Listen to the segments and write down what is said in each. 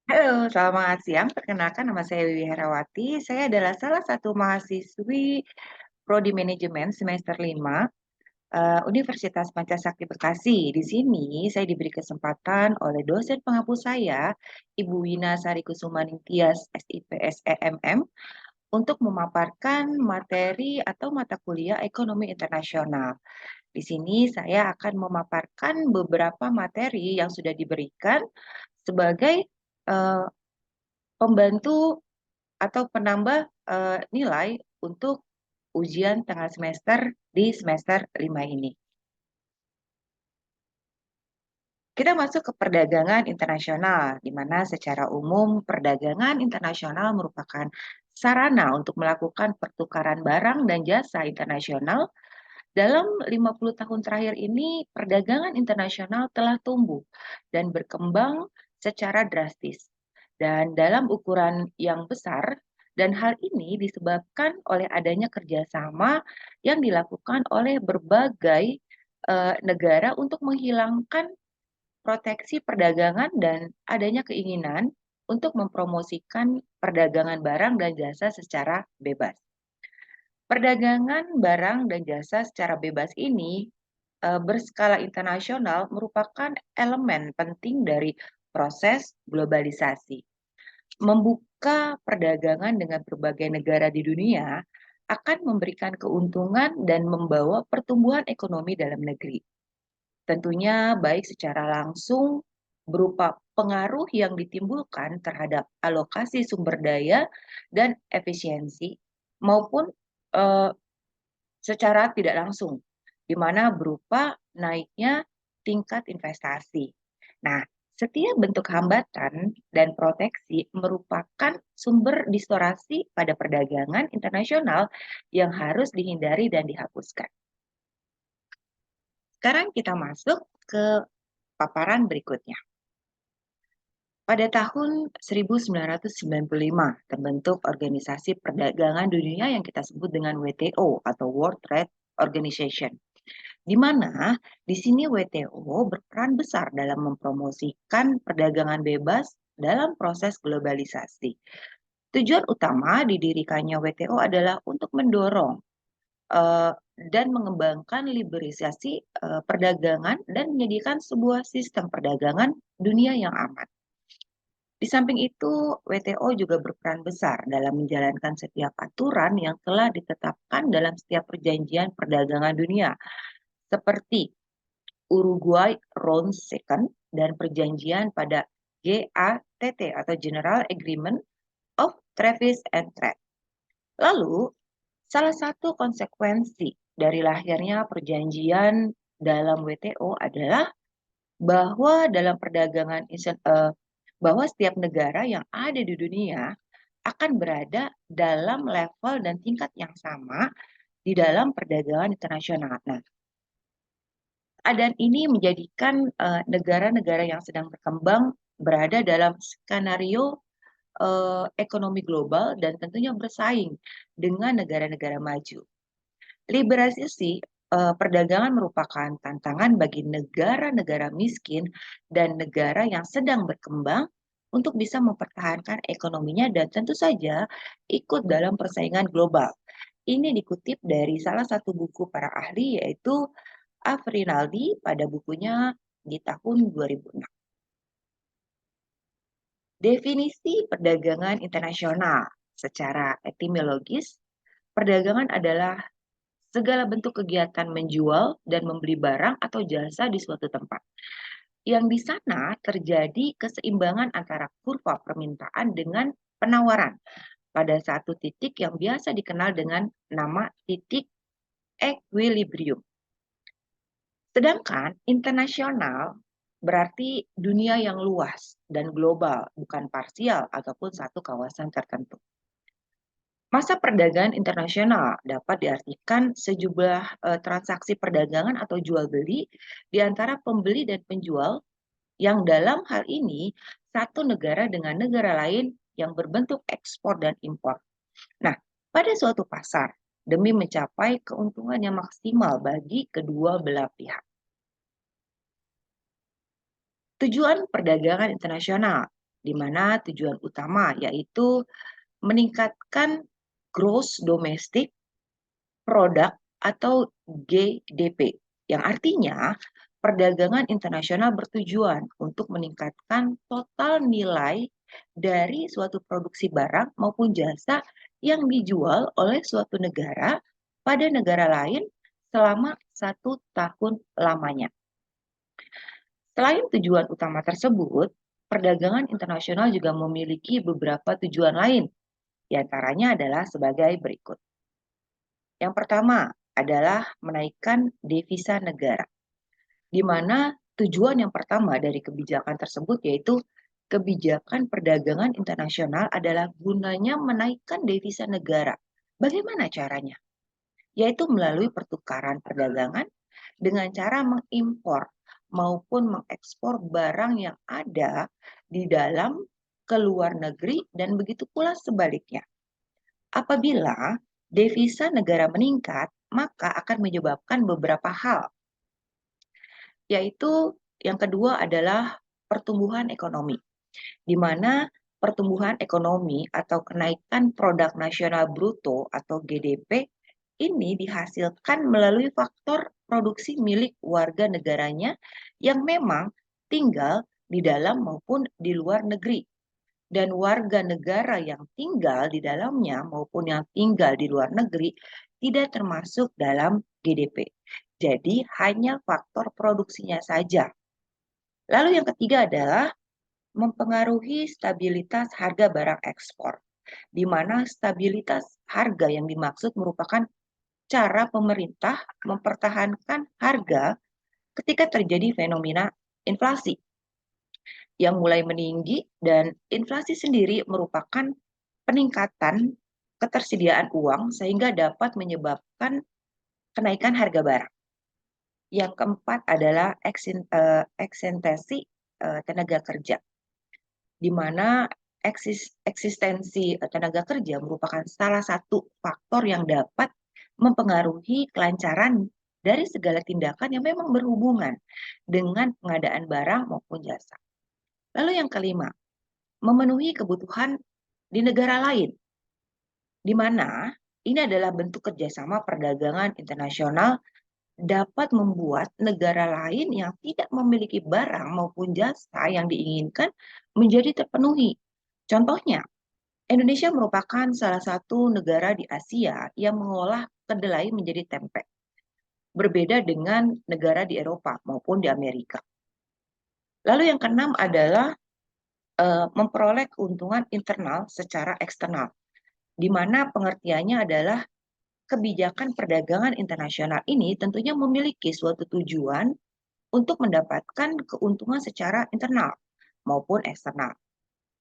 Halo, selamat siang. Perkenalkan nama saya Wiwi Herawati. Saya adalah salah satu mahasiswi Prodi Manajemen semester 5 Universitas Pancasakti Bekasi. Di sini saya diberi kesempatan oleh dosen pengampu saya, Ibu Wina Sari Kusumaningtyas, SIPS EMM, untuk memaparkan materi atau mata kuliah Ekonomi Internasional. Di sini saya akan memaparkan beberapa materi yang sudah diberikan sebagai eh, pembantu atau penambah nilai untuk ujian tengah semester di semester 5 ini. Kita masuk ke perdagangan internasional, di mana secara umum perdagangan internasional merupakan sarana untuk melakukan pertukaran barang dan jasa internasional. Dalam 50 tahun terakhir ini, perdagangan internasional telah tumbuh dan berkembang secara drastis dan dalam ukuran yang besar, dan hal ini disebabkan oleh adanya kerjasama yang dilakukan oleh berbagai negara untuk menghilangkan proteksi perdagangan dan adanya keinginan untuk mempromosikan perdagangan barang dan jasa secara bebas. Perdagangan barang dan jasa secara bebas ini berskala internasional merupakan elemen penting dari proses globalisasi. Membuka perdagangan dengan berbagai negara di dunia akan memberikan keuntungan dan membawa pertumbuhan ekonomi dalam negeri. Tentunya baik secara langsung berupa pengaruh yang ditimbulkan terhadap alokasi sumber daya dan efisiensi, maupun eh, secara tidak langsung, di mana berupa naiknya tingkat investasi. Nah, setiap bentuk hambatan dan proteksi merupakan sumber distorsi pada perdagangan internasional yang harus dihindari dan dihapuskan. Sekarang kita masuk ke paparan berikutnya. Pada tahun 1995 terbentuk Organisasi Perdagangan Dunia yang kita sebut dengan WTO atau World Trade Organization, di mana di sini WTO berperan besar dalam mempromosikan perdagangan bebas dalam proses globalisasi. Tujuan utama didirikannya WTO adalah untuk mendorong eh, dan mengembangkan liberalisasi perdagangan dan menyediakan sebuah sistem perdagangan dunia yang aman. Di samping itu, WTO juga berperan besar dalam menjalankan setiap aturan yang telah ditetapkan dalam setiap perjanjian perdagangan dunia, seperti Uruguay Round Second dan perjanjian pada GATT atau General Agreement of Trade and Trade. Lalu, salah satu konsekuensi dari lahirnya perjanjian dalam WTO adalah bahwa dalam perdagangan bahwa setiap negara yang ada di dunia akan berada dalam level dan tingkat yang sama di dalam perdagangan internasional. Nah, keadaan ini menjadikan negara-negara yang sedang berkembang berada dalam skenario ekonomi global dan tentunya bersaing dengan negara-negara maju. Liberalisasi perdagangan merupakan tantangan bagi negara-negara miskin dan negara yang sedang berkembang untuk bisa mempertahankan ekonominya dan tentu saja ikut dalam persaingan global. Ini dikutip dari salah satu buku para ahli, yaitu Afrinaldi pada bukunya di tahun 2006. Definisi perdagangan internasional secara etimologis, perdagangan adalah segala bentuk kegiatan menjual dan membeli barang atau jasa di suatu tempat. Yang di sana terjadi keseimbangan antara kurva permintaan dengan penawaran pada satu titik yang biasa dikenal dengan nama titik equilibrium. Sedangkan internasional berarti dunia yang luas dan global, bukan parsial ataupun satu kawasan tertentu. Masa perdagangan internasional dapat diartikan sejumlah transaksi perdagangan atau jual beli di antara pembeli dan penjual yang dalam hal ini satu negara dengan negara lain yang berbentuk ekspor dan impor. Nah, pada suatu pasar demi mencapai keuntungan yang maksimal bagi kedua belah pihak. Tujuan perdagangan internasional. di mana tujuan utama yaitu meningkatkan gross domestic product atau GDP, yang artinya perdagangan internasional bertujuan untuk meningkatkan total nilai dari suatu produksi barang maupun jasa yang dijual oleh suatu negara pada negara lain selama 1 tahun lamanya. Selain tujuan utama tersebut, perdagangan internasional juga memiliki beberapa tujuan lain, di antaranya adalah sebagai berikut. Yang pertama adalah menaikkan devisa negara, di mana tujuan yang pertama dari kebijakan tersebut yaitu kebijakan perdagangan internasional adalah gunanya menaikkan devisa negara. Bagaimana caranya? Yaitu melalui pertukaran perdagangan dengan cara mengimpor maupun mengekspor barang yang ada di dalam ke luar negeri dan begitu pula sebaliknya. Apabila devisa negara meningkat, maka akan menyebabkan beberapa hal, yaitu yang kedua adalah pertumbuhan ekonomi, di mana pertumbuhan ekonomi atau kenaikan produk nasional bruto atau GDP ini dihasilkan melalui faktor produksi milik warga negaranya yang memang tinggal di dalam maupun di luar negeri. Dan warga negara yang tinggal di dalamnya maupun yang tinggal di luar negeri tidak termasuk dalam GDP. Jadi hanya faktor produksinya saja. Lalu yang ketiga adalah mempengaruhi stabilitas harga barang ekspor, di mana stabilitas harga yang dimaksud merupakan cara pemerintah mempertahankan harga ketika terjadi fenomena inflasi yang mulai meninggi, dan inflasi sendiri merupakan peningkatan ketersediaan uang sehingga dapat menyebabkan kenaikan harga barang. Yang keempat adalah eksistensi tenaga kerja, di mana eksistensi tenaga kerja merupakan salah satu faktor yang dapat mempengaruhi kelancaran dari segala tindakan yang memang berhubungan dengan pengadaan barang maupun jasa. Lalu yang kelima, memenuhi kebutuhan di negara lain, di mana ini adalah bentuk kerjasama perdagangan internasional dapat membuat negara lain yang tidak memiliki barang maupun jasa yang diinginkan menjadi terpenuhi. Contohnya, Indonesia merupakan salah satu negara di Asia yang mengolah kedelai menjadi tempe, berbeda dengan negara di Eropa maupun di Amerika. Lalu yang keenam adalah memperoleh keuntungan internal secara eksternal, di mana pengertiannya adalah kebijakan perdagangan internasional ini tentunya memiliki suatu tujuan untuk mendapatkan keuntungan secara internal maupun eksternal.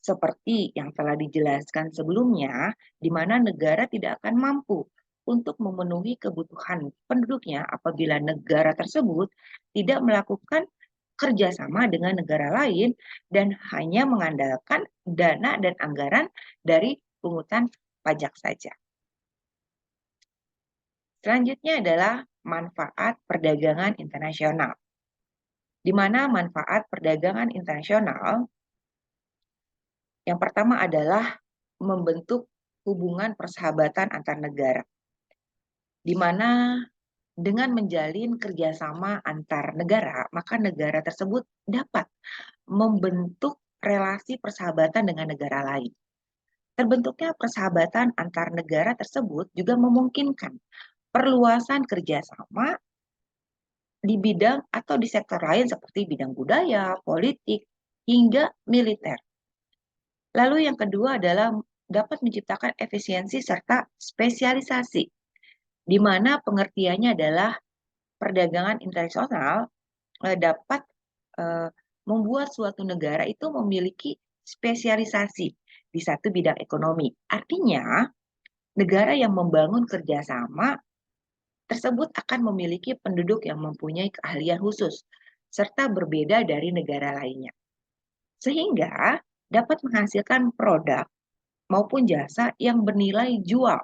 Seperti yang telah dijelaskan sebelumnya, di mana negara tidak akan mampu untuk memenuhi kebutuhan penduduknya apabila negara tersebut tidak melakukan kerjasama dengan negara lain dan hanya mengandalkan dana dan anggaran dari pungutan pajak saja. Selanjutnya adalah manfaat perdagangan internasional, di mana manfaat perdagangan internasional yang pertama adalah membentuk hubungan persahabatan antar negara, di mana dengan menjalin kerjasama antar negara, maka negara tersebut dapat membentuk relasi persahabatan dengan negara lain. Terbentuknya persahabatan antar negara tersebut juga memungkinkan perluasan kerjasama di bidang atau di sektor lain seperti bidang budaya, politik, hingga militer. Lalu yang kedua adalah dapat menciptakan efisiensi serta spesialisasi, di mana pengertiannya adalah perdagangan internasional dapat membuat suatu negara itu memiliki spesialisasi di satu bidang ekonomi. Artinya, negara yang membangun kerjasama tersebut akan memiliki penduduk yang mempunyai keahlian khusus, serta berbeda dari negara lainnya. Sehingga dapat menghasilkan produk maupun jasa yang bernilai jual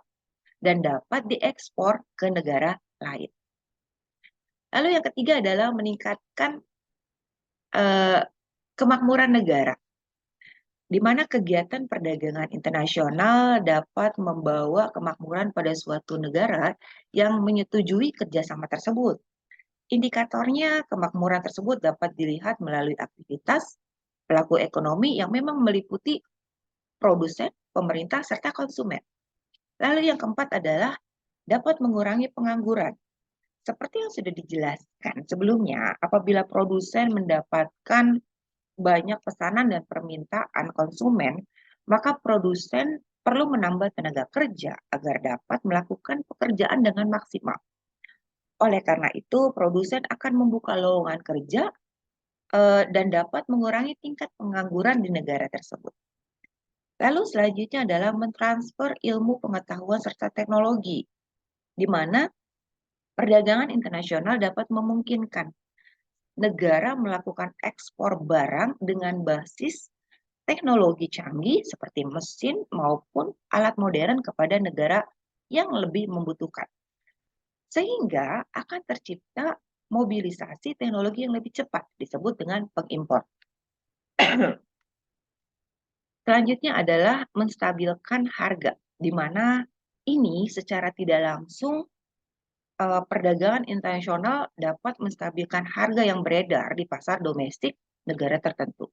dan dapat diekspor ke negara lain. Lalu yang ketiga adalah meningkatkan kemakmuran negara, di mana kegiatan perdagangan internasional dapat membawa kemakmuran pada suatu negara yang menyetujui kerjasama tersebut. Indikatornya, kemakmuran tersebut dapat dilihat melalui aktivitas pelaku ekonomi yang memang meliputi produsen, pemerintah, serta konsumen. Lalu yang keempat adalah dapat mengurangi pengangguran. Seperti yang sudah dijelaskan sebelumnya, apabila produsen mendapatkan banyak pesanan dan permintaan konsumen, maka produsen perlu menambah tenaga kerja agar dapat melakukan pekerjaan dengan maksimal. Oleh karena itu, produsen akan membuka lowongan kerja dan dapat mengurangi tingkat pengangguran di negara tersebut. Lalu selanjutnya adalah mentransfer ilmu pengetahuan serta teknologi, di mana perdagangan internasional dapat memungkinkan negara melakukan ekspor barang dengan basis teknologi canggih seperti mesin maupun alat modern kepada negara yang lebih membutuhkan. Sehingga akan tercipta mobilisasi teknologi yang lebih cepat, disebut dengan pengimpor. Selanjutnya adalah menstabilkan harga, di mana ini secara tidak langsung perdagangan internasional dapat menstabilkan harga yang beredar di pasar domestik negara tertentu.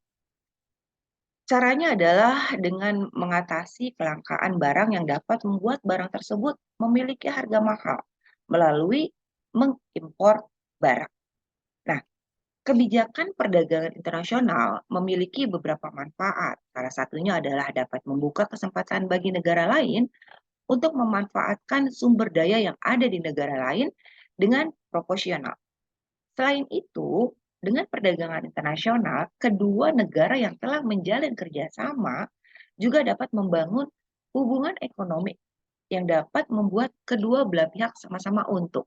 Caranya adalah dengan mengatasi kelangkaan barang yang dapat membuat barang tersebut memiliki harga mahal melalui mengimpor barang. Nah, kebijakan perdagangan internasional memiliki beberapa manfaat. Salah satunya adalah dapat membuka kesempatan bagi negara lain untuk memanfaatkan sumber daya yang ada di negara lain dengan proporsional. Selain itu, dengan perdagangan internasional, kedua negara yang telah menjalin kerjasama juga dapat membangun hubungan ekonomi yang dapat membuat kedua belah pihak sama-sama untung.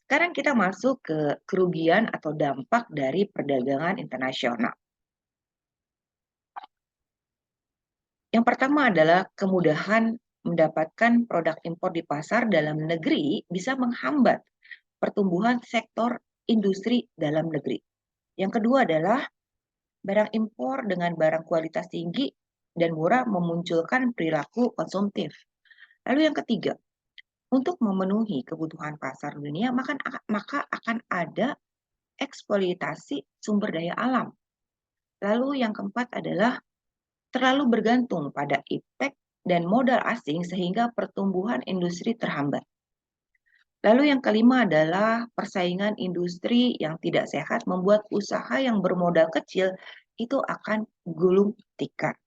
Sekarang kita masuk ke kerugian atau dampak dari perdagangan internasional. Yang pertama adalah kemudahan mendapatkan produk impor di pasar dalam negeri bisa menghambat pertumbuhan sektor industri dalam negeri. Yang kedua adalah barang impor dengan barang kualitas tinggi dan murah memunculkan perilaku konsumtif. Lalu yang ketiga, untuk memenuhi kebutuhan pasar dunia, maka akan ada eksploitasi sumber daya alam. Lalu yang keempat adalah terlalu bergantung pada iptek dan modal asing sehingga pertumbuhan industri terhambat. Lalu yang kelima adalah persaingan industri yang tidak sehat membuat usaha yang bermodal kecil itu akan gulung tikar.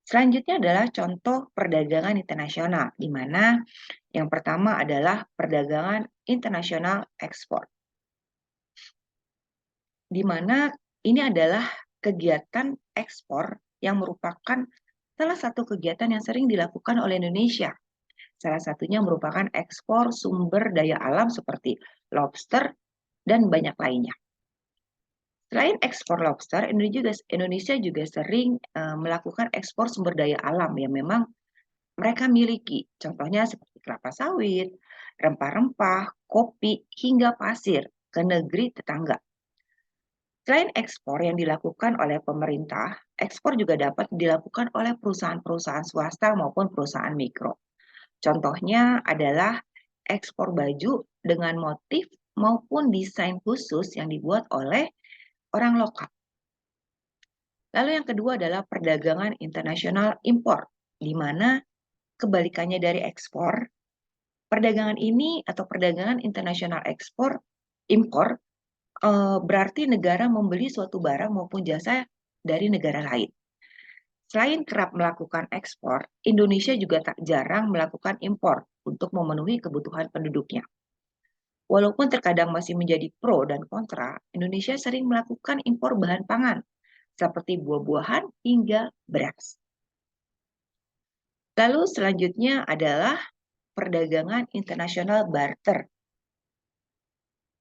Selanjutnya adalah contoh perdagangan internasional, di mana yang pertama adalah perdagangan internasional ekspor, di mana ini adalah kegiatan ekspor yang merupakan salah satu kegiatan yang sering dilakukan oleh Indonesia. Salah satunya merupakan ekspor sumber daya alam seperti lobster dan banyak lainnya. Selain ekspor lobster, Indonesia juga sering melakukan ekspor sumber daya alam yang memang mereka miliki. Contohnya seperti kelapa sawit, rempah-rempah, kopi, hingga pasir ke negeri tetangga. Selain ekspor yang dilakukan oleh pemerintah, ekspor juga dapat dilakukan oleh perusahaan-perusahaan swasta maupun perusahaan mikro. Contohnya adalah ekspor baju dengan motif maupun desain khusus yang dibuat oleh orang lokal. Lalu yang kedua adalah perdagangan internasional impor, di mana kebalikannya dari ekspor, perdagangan ini atau perdagangan internasional ekspor impor berarti negara membeli suatu barang maupun jasa dari negara lain. Selain kerap melakukan ekspor, Indonesia juga tak jarang melakukan impor untuk memenuhi kebutuhan penduduknya. Walaupun terkadang masih menjadi pro dan kontra, Indonesia sering melakukan impor bahan pangan seperti buah-buahan hingga beras. Lalu selanjutnya adalah perdagangan internasional barter.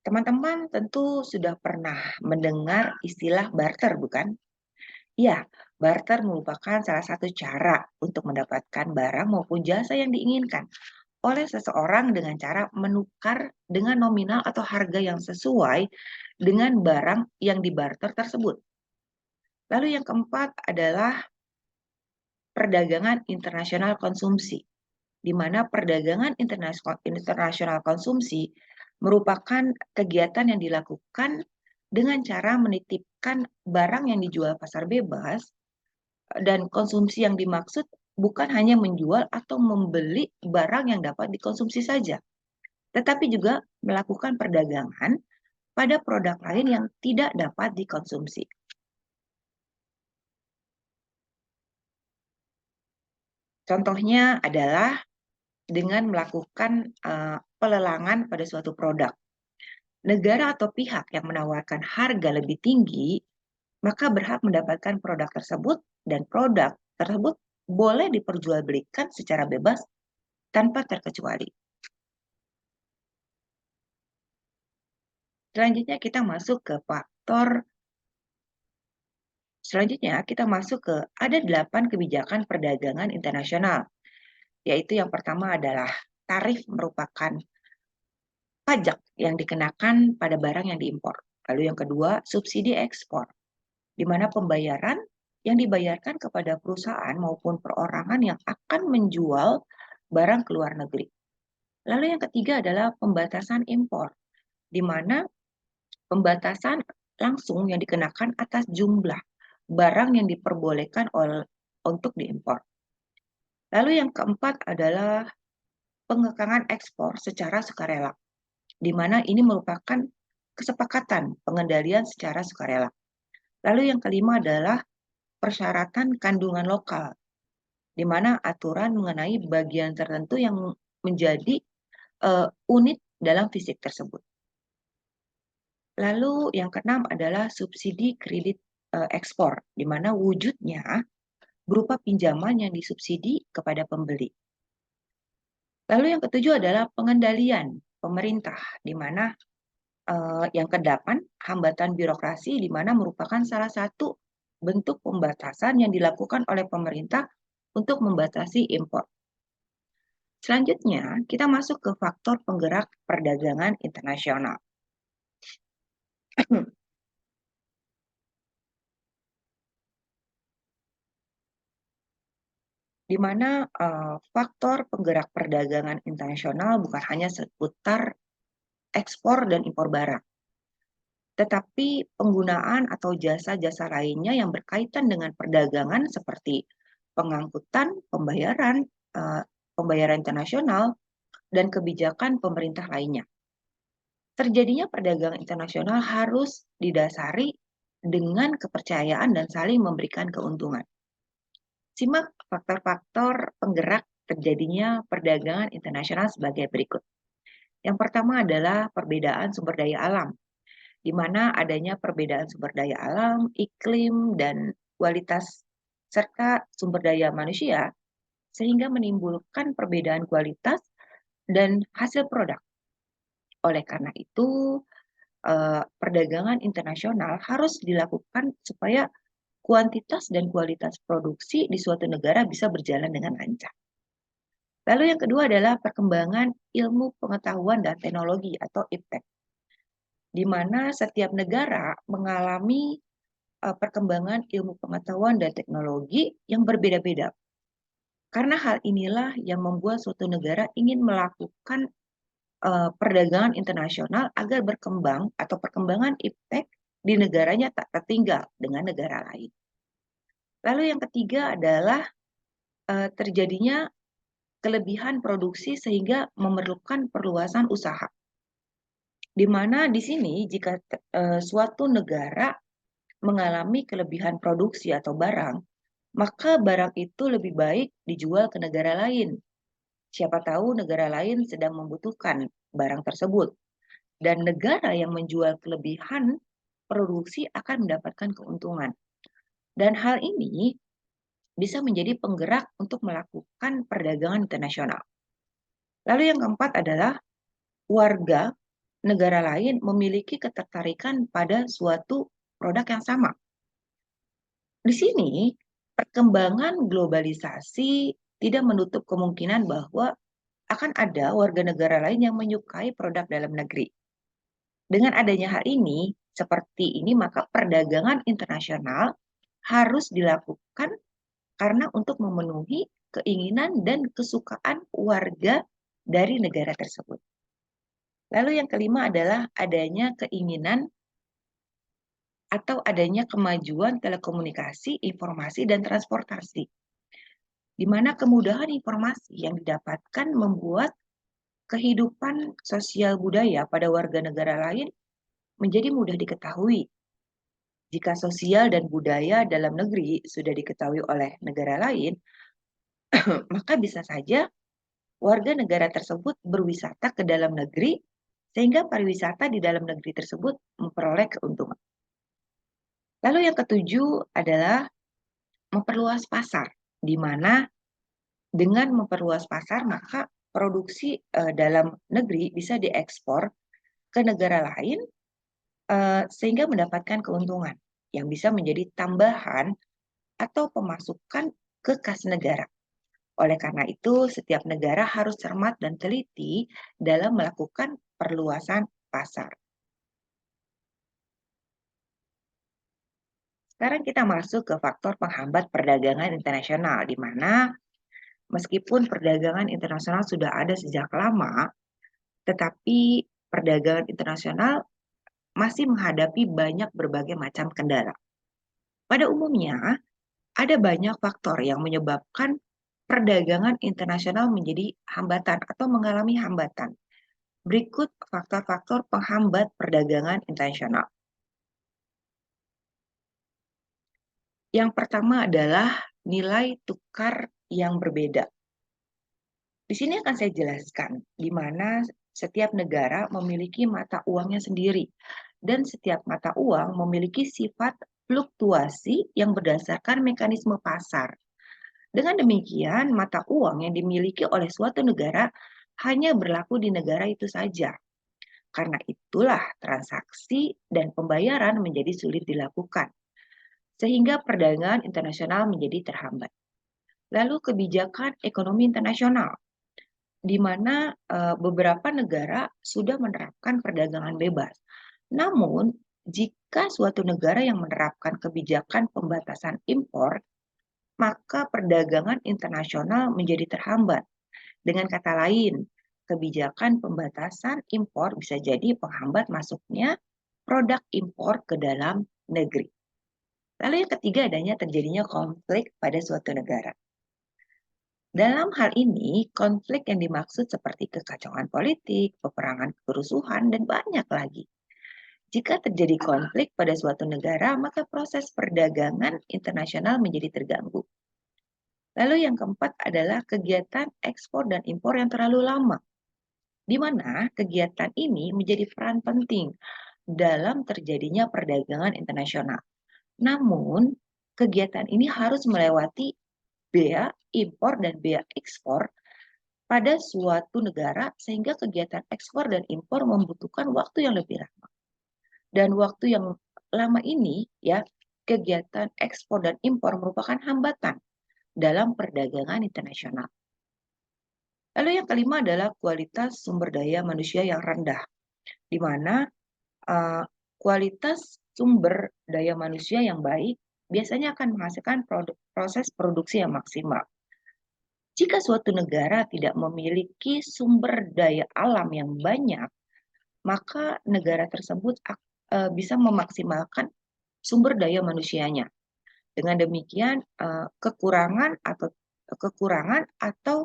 Teman-teman tentu sudah pernah mendengar istilah barter, bukan? Ya, barter merupakan salah satu cara untuk mendapatkan barang maupun jasa yang diinginkan. oleh seseorang dengan cara menukar dengan nominal atau harga yang sesuai dengan barang yang dibarter tersebut. Lalu yang keempat adalah perdagangan internasional konsumsi, di mana perdagangan internasional konsumsi merupakan kegiatan yang dilakukan dengan cara menitipkan barang yang dijual pasar bebas, dan konsumsi yang dimaksud bukan hanya menjual atau membeli barang yang dapat dikonsumsi saja, tetapi juga melakukan perdagangan pada produk lain yang tidak dapat dikonsumsi. Contohnya adalah dengan melakukan pelelangan pada suatu produk. Negara atau pihak yang menawarkan harga lebih tinggi, maka berhak mendapatkan produk tersebut, dan produk tersebut boleh diperjualbelikan secara bebas tanpa terkecuali. Selanjutnya kita masuk ke ada 8 kebijakan perdagangan internasional, yaitu yang pertama adalah tarif merupakan pajak yang dikenakan pada barang yang diimpor. Lalu yang kedua, subsidi ekspor, di mana pembayaran yang dibayarkan kepada perusahaan maupun perorangan yang akan menjual barang ke luar negeri. Lalu yang ketiga adalah pembatasan impor, di mana pembatasan langsung yang dikenakan atas jumlah barang yang diperbolehkan untuk diimpor. Lalu yang keempat adalah pengekangan ekspor secara sukarela, di mana ini merupakan kesepakatan pengendalian secara sukarela. Lalu yang kelima adalah persyaratan kandungan lokal, di mana aturan mengenai bagian tertentu yang menjadi unit dalam fisik tersebut. Lalu yang keenam adalah subsidi kredit ekspor, di mana wujudnya berupa pinjaman yang disubsidi kepada pembeli. Lalu yang ketujuh adalah pengendalian pemerintah, di mana yang kedelapan, hambatan birokrasi, di mana merupakan salah satu bentuk pembatasan yang dilakukan oleh pemerintah untuk membatasi impor. Selanjutnya, kita masuk ke faktor penggerak perdagangan internasional. Di mana faktor penggerak perdagangan internasional bukan hanya seputar ekspor dan impor barang, tetapi penggunaan atau jasa-jasa lainnya yang berkaitan dengan perdagangan seperti pengangkutan, pembayaran internasional, dan kebijakan pemerintah lainnya. Terjadinya perdagangan internasional harus didasari dengan kepercayaan dan saling memberikan keuntungan. Simak faktor-faktor penggerak terjadinya perdagangan internasional sebagai berikut. Yang pertama adalah perbedaan sumber daya alam, di mana adanya perbedaan sumber daya alam, iklim, dan kualitas serta sumber daya manusia, sehingga menimbulkan perbedaan kualitas dan hasil produk. Oleh karena itu, perdagangan internasional harus dilakukan supaya kuantitas dan kualitas produksi di suatu negara bisa berjalan dengan lancar. Lalu yang kedua adalah perkembangan ilmu pengetahuan dan teknologi atau IPTEK, di mana setiap negara mengalami perkembangan ilmu pengetahuan dan teknologi yang berbeda-beda. Karena hal inilah yang membuat suatu negara ingin melakukan perdagangan internasional agar berkembang atau perkembangan IPTEK di negaranya tak tertinggal dengan negara lain. Lalu yang ketiga adalah terjadinya kelebihan produksi sehingga memerlukan perluasan usaha. Di mana di sini jika suatu negara mengalami kelebihan produksi atau barang, maka barang itu lebih baik dijual ke negara lain. Siapa tahu negara lain sedang membutuhkan barang tersebut, dan negara yang menjual kelebihan produksi akan mendapatkan keuntungan. Dan hal ini bisa menjadi penggerak untuk melakukan perdagangan internasional. Lalu yang keempat adalah warga negara lain memiliki ketertarikan pada suatu produk yang sama. Di sini, perkembangan globalisasi tidak menutup kemungkinan bahwa akan ada warga negara lain yang menyukai produk dalam negeri. Dengan adanya hal ini, seperti ini, maka perdagangan internasional harus dilakukan karena untuk memenuhi keinginan dan kesukaan warga dari negara tersebut. Lalu yang kelima adalah adanya keinginan atau adanya kemajuan telekomunikasi, informasi, dan transportasi, di mana kemudahan informasi yang didapatkan membuat kehidupan sosial budaya pada warga negara lain menjadi mudah diketahui. Jika sosial dan budaya dalam negeri sudah diketahui oleh negara lain, maka bisa saja warga negara tersebut berwisata ke dalam negeri sehingga pariwisata di dalam negeri tersebut memperoleh keuntungan. Lalu yang ketujuh adalah memperluas pasar, di mana dengan memperluas pasar maka produksi dalam negeri bisa diekspor ke negara lain sehingga mendapatkan keuntungan yang bisa menjadi tambahan atau pemasukan ke kas negara. Oleh karena itu, setiap negara harus cermat dan teliti dalam melakukan perluasan pasar. Sekarang kita masuk ke faktor penghambat perdagangan internasional, di mana meskipun perdagangan internasional sudah ada sejak lama, tetapi perdagangan internasional masih menghadapi banyak berbagai macam kendala. Pada umumnya, ada banyak faktor yang menyebabkan perdagangan internasional menjadi hambatan atau mengalami hambatan. Berikut faktor-faktor penghambat perdagangan internasional. Yang pertama adalah nilai tukar yang berbeda. Di sini akan saya jelaskan di mana setiap negara memiliki mata uangnya sendiri dan setiap mata uang memiliki sifat fluktuasi yang berdasarkan mekanisme pasar. Dengan demikian, mata uang yang dimiliki oleh suatu negara hanya berlaku di negara itu saja. Karena itulah transaksi dan pembayaran menjadi sulit dilakukan, sehingga perdagangan internasional menjadi terhambat. Lalu kebijakan ekonomi internasional, di mana beberapa negara sudah menerapkan perdagangan bebas. Namun, jika suatu negara yang menerapkan kebijakan pembatasan impor, maka perdagangan internasional menjadi terhambat. Dengan kata lain, kebijakan pembatasan impor bisa jadi penghambat masuknya produk impor ke dalam negeri. Lalu yang ketiga adanya terjadinya konflik pada suatu negara. Dalam hal ini, konflik yang dimaksud seperti kekacauan politik, peperangan, kerusuhan, dan banyak lagi. Jika terjadi konflik pada suatu negara, maka proses perdagangan internasional menjadi terganggu. Lalu yang keempat adalah kegiatan ekspor dan impor yang terlalu lama, di mana kegiatan ini menjadi peran penting dalam terjadinya perdagangan internasional. Namun, kegiatan ini harus melewati bea impor dan bea ekspor pada suatu negara sehingga kegiatan ekspor dan impor membutuhkan waktu yang lebih lama. Dan waktu yang lama ini ya, kegiatan ekspor dan impor merupakan hambatan dalam perdagangan internasional. Lalu yang kelima adalah kualitas sumber daya manusia yang rendah, di mana kualitas sumber daya manusia yang baik biasanya akan menghasilkan proses produksi yang maksimal. Jika suatu negara tidak memiliki sumber daya alam yang banyak, maka negara tersebut bisa memaksimalkan sumber daya manusianya. Dengan demikian, kekurangan atau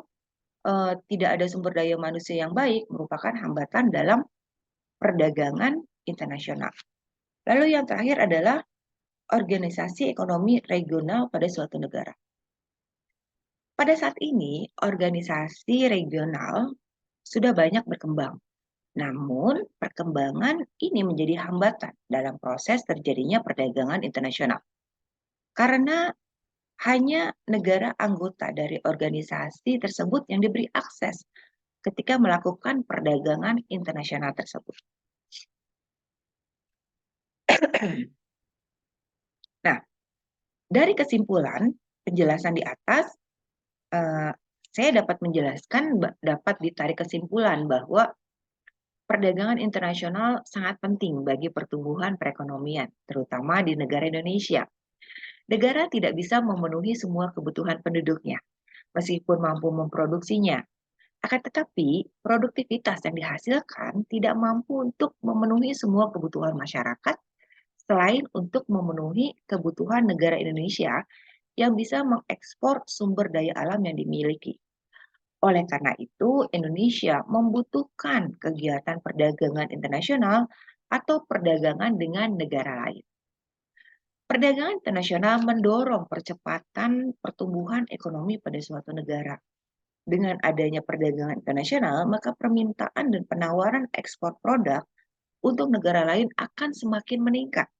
tidak ada sumber daya manusia yang baik merupakan hambatan dalam perdagangan internasional. Lalu yang terakhir adalah organisasi ekonomi regional pada suatu negara. Pada saat ini, organisasi regional sudah banyak berkembang. Namun, perkembangan ini menjadi hambatan dalam proses terjadinya perdagangan internasional. Karena hanya negara anggota dari organisasi tersebut yang diberi akses ketika melakukan perdagangan internasional tersebut. Nah, dari kesimpulan penjelasan di atas, saya dapat menjelaskan, dapat ditarik kesimpulan bahwa perdagangan internasional sangat penting bagi pertumbuhan perekonomian, terutama di negara Indonesia. Negara tidak bisa memenuhi semua kebutuhan penduduknya, meskipun mampu memproduksinya. Akan tetapi, produktivitas yang dihasilkan tidak mampu untuk memenuhi semua kebutuhan masyarakat, selain untuk memenuhi kebutuhan negara Indonesia yang bisa mengekspor sumber daya alam yang dimiliki. Oleh karena itu, Indonesia membutuhkan kegiatan perdagangan internasional atau perdagangan dengan negara lain. Perdagangan internasional mendorong percepatan pertumbuhan ekonomi pada suatu negara. Dengan adanya perdagangan internasional, maka permintaan dan penawaran ekspor produk untuk negara lain akan semakin meningkat.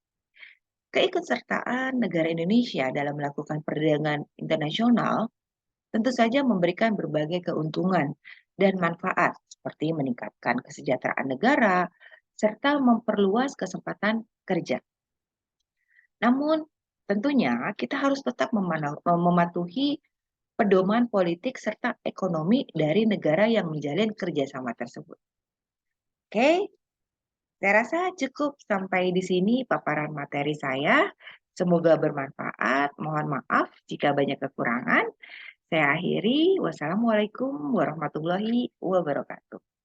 Keikutsertaan negara Indonesia dalam melakukan perdagangan internasional tentu saja memberikan berbagai keuntungan dan manfaat, seperti meningkatkan kesejahteraan negara serta memperluas kesempatan kerja. Namun, tentunya kita harus tetap mematuhi pedoman politik serta ekonomi dari negara yang menjalin kerjasama tersebut. Oke, saya rasa cukup sampai di sini paparan materi saya. Semoga bermanfaat. Mohon maaf jika banyak kekurangan. Saya akhiri. Wassalamualaikum warahmatullahi wabarakatuh.